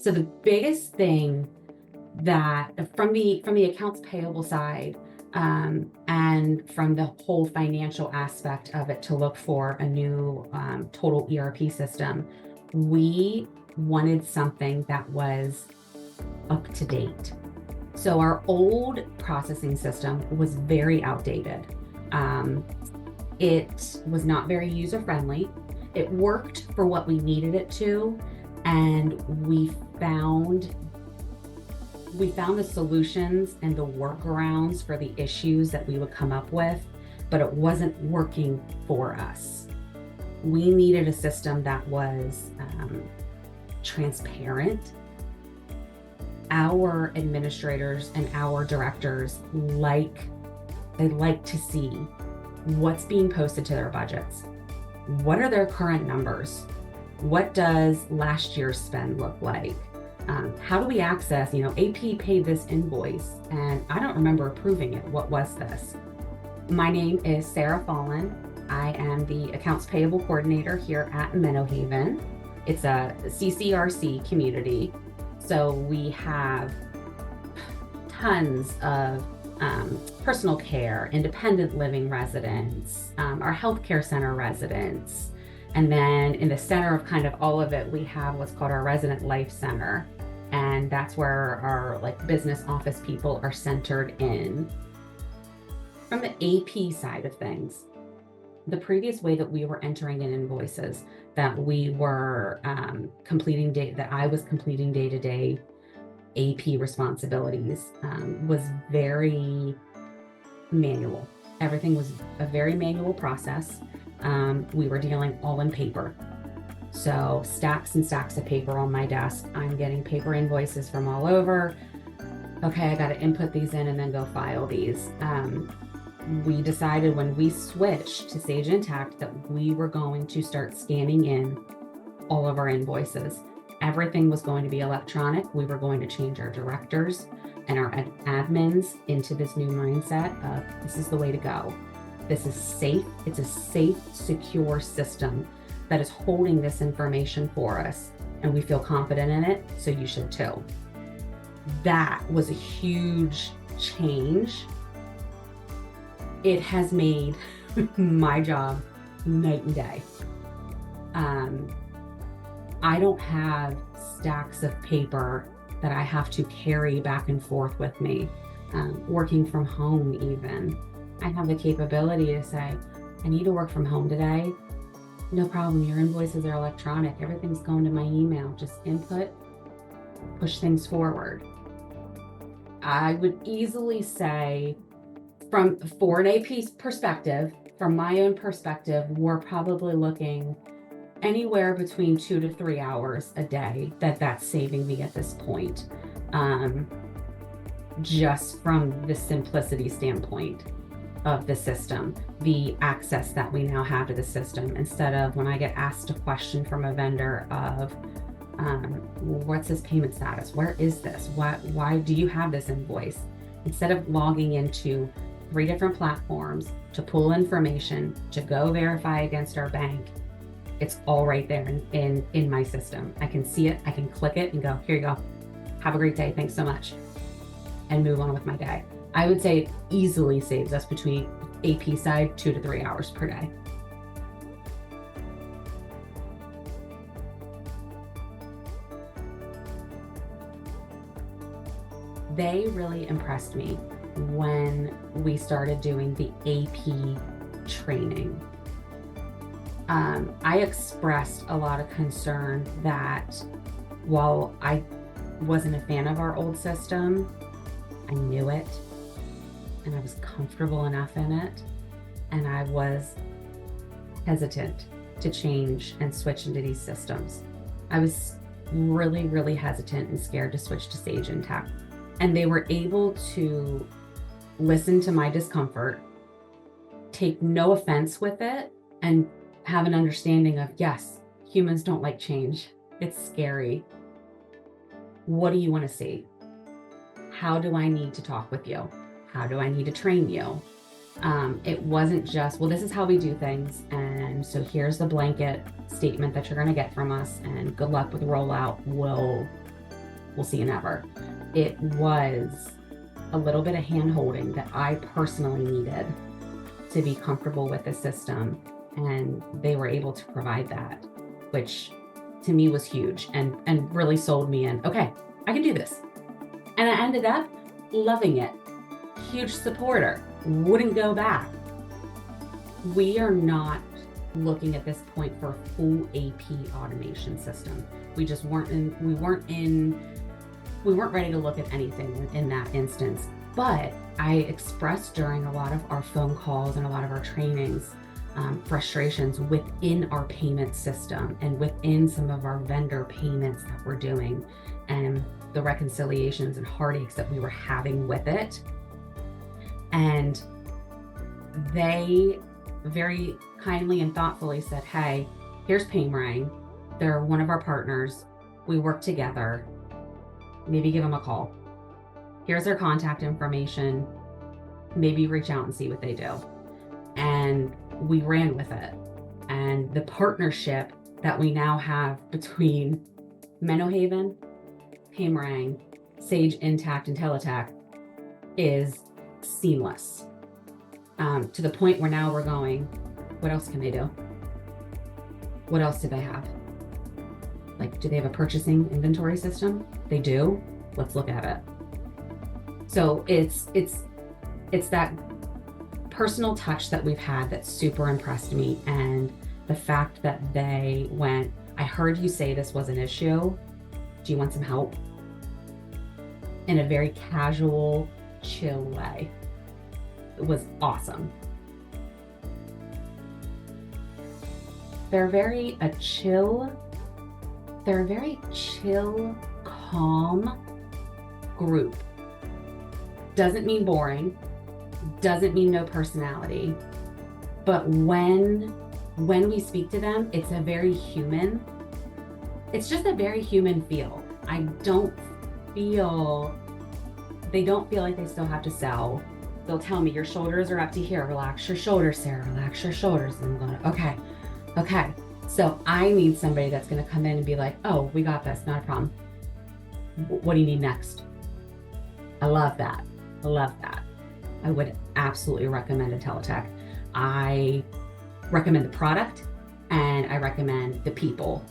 So the biggest thing that from the accounts payable side, and from the whole financial aspect of it, to look for a new total ERP system, we wanted something that was up to date. So our old processing system was very outdated. It was not very user-friendly. It worked for what we needed it to, and we found the solutions and the workarounds for the issues that we would come up with, but it wasn't working for us. We needed a system that was transparent. Our administrators and our directors like to see what's being posted to their budgets. What are their current numbers? What does last year's spend look like? How do we access, AP paid this invoice and I don't remember approving it. What was this? My name is Sara Follin. I am the Accounts Payable Coordinator here at Menno. It's a CCRC community. So we have tons of personal care, independent living residents, our healthcare center residents. And then in the center of kind of all of it, we have what's called our Resident Life Center. And that's where our business office people are centered in. From the AP side of things, the previous way that we were entering in invoices, that we were that I was completing day-to-day AP responsibilities, was very manual. Everything was a very manual process. We were dealing all in paper. So stacks and stacks of paper on my desk. I'm getting paper invoices from all over. Okay, I got to input these in and then go file these. We decided when we switched to Sage Intacct that we were going to start scanning in all of our invoices. Everything was going to be electronic. We were going to change our directors and our admins into this new mindset of this is the way to go. This is safe. It's a safe, secure system that is holding this information for us, and we feel confident in it, so you should too. That was a huge change. It has made my job night and day. I don't have stacks of paper that I have to carry back and forth with me. Working from home even, I have the capability to say, I need to work from home today. No problem, your invoices are electronic. Everything's going to my email. Just input, push things forward. I would easily say for an AP perspective, from my own perspective, we're probably looking anywhere between 2 to 3 hours a day that's saving me at this point. Just from the simplicity standpoint of the system, the access that we now have to the system, instead of when I get asked a question from a vendor of, what's this payment status? Where is this? Why do you have this invoice? Instead of logging into 3 different platforms to pull information, to go verify against our bank, it's all right there in my system. I can see it, I can click it and go, here you go. Have a great day, thanks so much. And move on with my day. I would say it easily saves us between AP side 2 to 3 hours per day. They really impressed me when we started doing the AP training. I expressed a lot of concern that while I wasn't a fan of our old system, I knew it and I was comfortable enough in it, and I was hesitant to change and switch into these systems. I was really, really hesitant and scared to switch to Sage Intacct. And they were able to listen to my discomfort, take no offense with it, and have an understanding of, yes, humans don't like change. It's scary. What do you want to see? How do I need to talk with you? How do I need to train you? It wasn't just, well, this is how we do things, and so here's the blanket statement that you're going to get from us, and good luck with the rollout. we'll see you never. It was a little bit of hand-holding that I personally needed to be comfortable with the system, and they were able to provide that, which to me was huge and really sold me in, okay, I can do this. And I ended up loving it. Huge supporter, wouldn't go back. We are not looking at this point for a full AP automation system. We just weren't ready to look at anything in that instance. But I expressed during a lot of our phone calls and a lot of our trainings, frustrations within our payment system and within some of our vendor payments that we're doing, and the reconciliations and heartaches that we were having with it. And they very kindly and thoughtfully said, hey, here's Paymerang. They're one of our partners. We work together. Maybe give them a call. Here's their contact information. Maybe reach out and see what they do. And we ran with it. And the partnership that we now have between Menno, Paymerang, Sage Intacct, and Intellitec is seamless. To the point where now we're going, what else can they do? What else do they have? Like, do they have a purchasing inventory system? They do. Let's look at it. So it's that personal touch that we've had that super impressed me, and the fact that they went, I heard you say this was an issue. Do you want some help? In a very casual, chill way. It was awesome. They're a very chill, calm group. Doesn't mean boring, doesn't mean no personality, but when we speak to them, it's a very human, it's just a very human feel. They don't feel like they still have to sell. They'll tell me, your shoulders are up to here. Relax your shoulders, Sarah, relax your shoulders. And I'm going, okay. So I need somebody that's going to come in and be like, oh, we got this, not a problem. What do you need next? I love that. I would absolutely recommend Intellitec. I recommend the product, and I recommend the people.